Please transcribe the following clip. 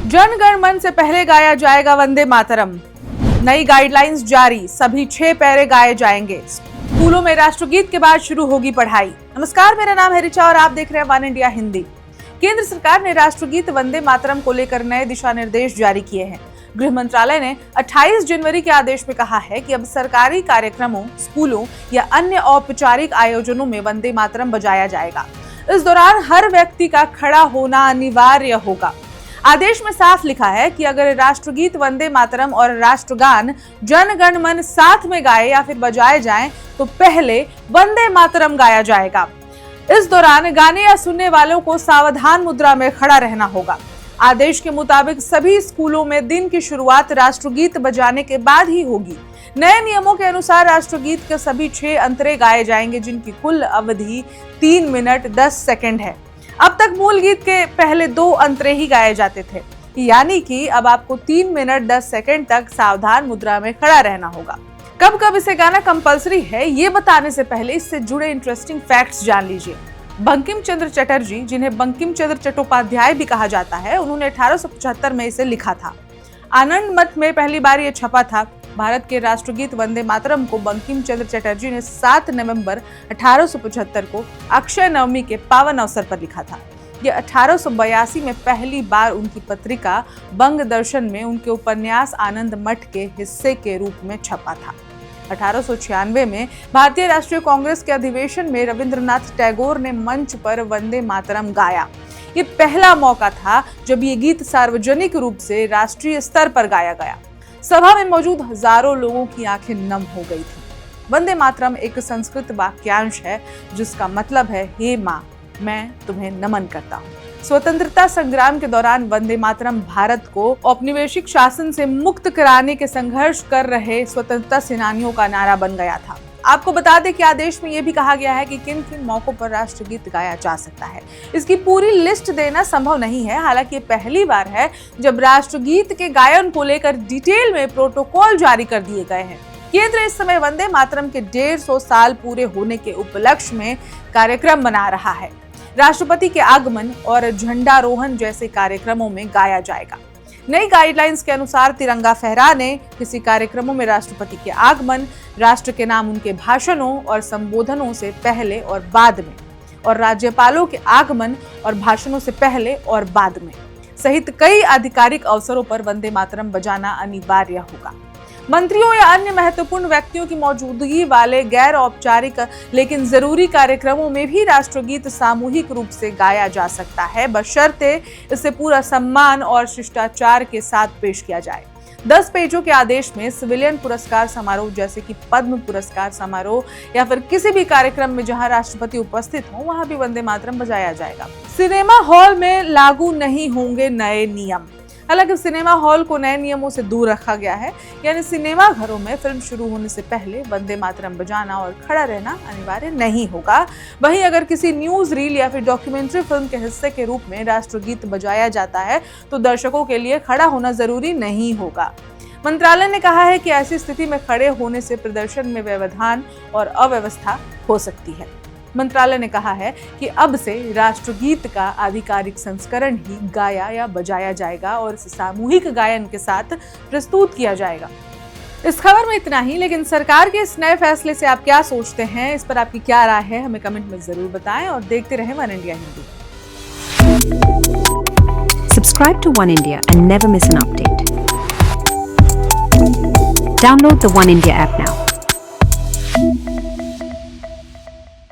जन गण मन से पहले गाया जाएगा वंदे मातरम। नई गाइडलाइंस जारी, सभी 6 पैरे गाए जाएंगे। स्कूलों में राष्ट्रगीत के बाद शुरू होगी पढ़ाई। नमस्कार, मेरा नाम है ऋचा और आप देख रहे हैं वन इंडिया हिंदी। केंद्र सरकार ने राष्ट्रगीत वंदे मातरम को लेकर नए दिशा निर्देश जारी किए हैं। गृह मंत्रालय ने 28 जनवरी के आदेश में कहा है कि अब सरकारी कार्यक्रमों, स्कूलों या अन्य औपचारिक आयोजनों में वंदे मातरम बजाया जाएगा। इस दौरान हर व्यक्ति का खड़ा होना अनिवार्य होगा। आदेश में साफ लिखा है कि अगर राष्ट्रगीत वंदे मातरम और राष्ट्रगान जन गण मन साथ में गाए या फिर बजाए जाएं, तो पहले वंदे मातरम गाया जाएगा। इस दौरान गाने या सुनने वालों को सावधान मुद्रा में खड़ा रहना होगा। आदेश के मुताबिक सभी स्कूलों में दिन की शुरुआत राष्ट्रगीत बजाने के बाद ही होगी। नए नियमों के अनुसार राष्ट्रगीत के सभी 6 अंतरे गाए जाएंगे, जिनकी कुल अवधि 3 मिनट 10 सेकंड है। अब तक मूल गीत के पहले 2 अंतरे ही गाए जाते थे, यानी कि अब आपको 3 मिनट 10 सेकंड तक सावधान मुद्रा में खड़ा रहना होगा। कब कब इसे गाना कंपलसरी है, ये बताने से पहले इससे जुड़े इंटरेस्टिंग फैक्ट्स जान लीजिए। बंकिम चंद्र चटर्जी, जिन्हें बंकिम चंद्र चट्टोपाध्याय भी कहा जाता है, उन्होंने 1875 में इसे लिखा था। आनंद मठ में पहली बार ये छपा था। भारत के राष्ट्रगीत वंदे मातरम को बंकिम चंद्र चटर्जी ने 7 नवंबर 1875 को अक्षय नवमी के पावन अवसर पर लिखा था। यह 1882 में पहली बार उनकी पत्रिका बंग दर्शन में उनके उपन्यास आनंद मठ के हिस्से के रूप में छपा था। 1896 में भारतीय राष्ट्रीय कांग्रेस के अधिवेशन में रविंद्रनाथ टैगोर ने मंच पर वंदे मातरम गाया। ये पहला मौका था जब ये गीत सार्वजनिक रूप से राष्ट्रीय स्तर पर गाया गया। सभा में मौजूद हजारों लोगों की आंखें नम हो गई थी। वंदे मातरम एक संस्कृत वाक्यांश है जिसका मतलब है, हे माँ, मैं तुम्हें नमन करता हूँ। स्वतंत्रता संग्राम के दौरान वंदे मातरम भारत को औपनिवेशिक शासन से मुक्त कराने के संघर्ष कर रहे स्वतंत्रता सेनानियों का नारा बन गया था। आपको बता दें कि आदेश में यह भी कहा गया है कि किन किन मौकों पर राष्ट्रगीत गाया जा सकता है। इसकी पूरी लिस्ट देना संभव नहीं है, हालांकि ये पहली बार है जब राष्ट्रगीत के गायन को लेकर डिटेल में प्रोटोकॉल जारी कर दिए गए हैं। केंद्र इस समय वंदे मातरम के 150 साल पूरे होने के उपलक्ष्य में कार्यक्रम मना रहा है। राष्ट्रपति के आगमन और झंडारोहण जैसे कार्यक्रमों में गाया जाएगा। नई गाइडलाइंस के अनुसार तिरंगा फहराने, किसी कार्यक्रमों में राष्ट्रपति के आगमन, राष्ट्र के नाम उनके भाषणों और संबोधनों से पहले और बाद में, और राज्यपालों के आगमन और भाषणों से पहले और बाद में सहित कई आधिकारिक अवसरों पर वंदे मातरम बजाना अनिवार्य होगा। मंत्रियों या अन्य महत्वपूर्ण व्यक्तियों की मौजूदगी वाले गैर औपचारिक लेकिन जरूरी कार्यक्रमों में भी राष्ट्रगीत सामूहिक रूप से गाया जा सकता है, बशर्ते इसे पूरा सम्मान और शिष्टाचार के साथ पेश किया जाए। 10 पेजों के आदेश में सिविलियन पुरस्कार समारोह जैसे कि पद्म पुरस्कार समारोह या फिर किसी भी कार्यक्रम में जहां राष्ट्रपति उपस्थित हो, वहां भी वंदे मातरम बजाया जाएगा। सिनेमा हॉल में लागू नहीं होंगे नए नियम। हालांकि सिनेमा हॉल को नए नियमों से दूर रखा गया है, यानी सिनेमा घरों में फिल्म शुरू होने से पहले वंदे मातरम बजाना और खड़ा रहना अनिवार्य नहीं होगा। वहीं अगर किसी न्यूज रील या फिर डॉक्यूमेंट्री फिल्म के हिस्से के रूप में राष्ट्रगीत बजाया जाता है तो दर्शकों के लिए खड़ा होना जरूरी नहीं होगा। मंत्रालय ने कहा है कि ऐसी स्थिति में खड़े होने से प्रदर्शन में व्यवधान और अव्यवस्था हो सकती है। मंत्रालय ने कहा है कि अब से राष्ट्रगीत का आधिकारिक संस्करण ही गाया या बजाया जाएगा और इसे सामूहिक गायन के साथ प्रस्तुत किया जाएगा। इस खबर में इतना ही, लेकिन सरकार के इस नए फैसले से आप क्या सोचते हैं, इस पर आपकी क्या राय है, हमें कमेंट में जरूर बताएं और देखते रहें one India Hindi. Subscribe to One India and never miss an update. Download the One India app now.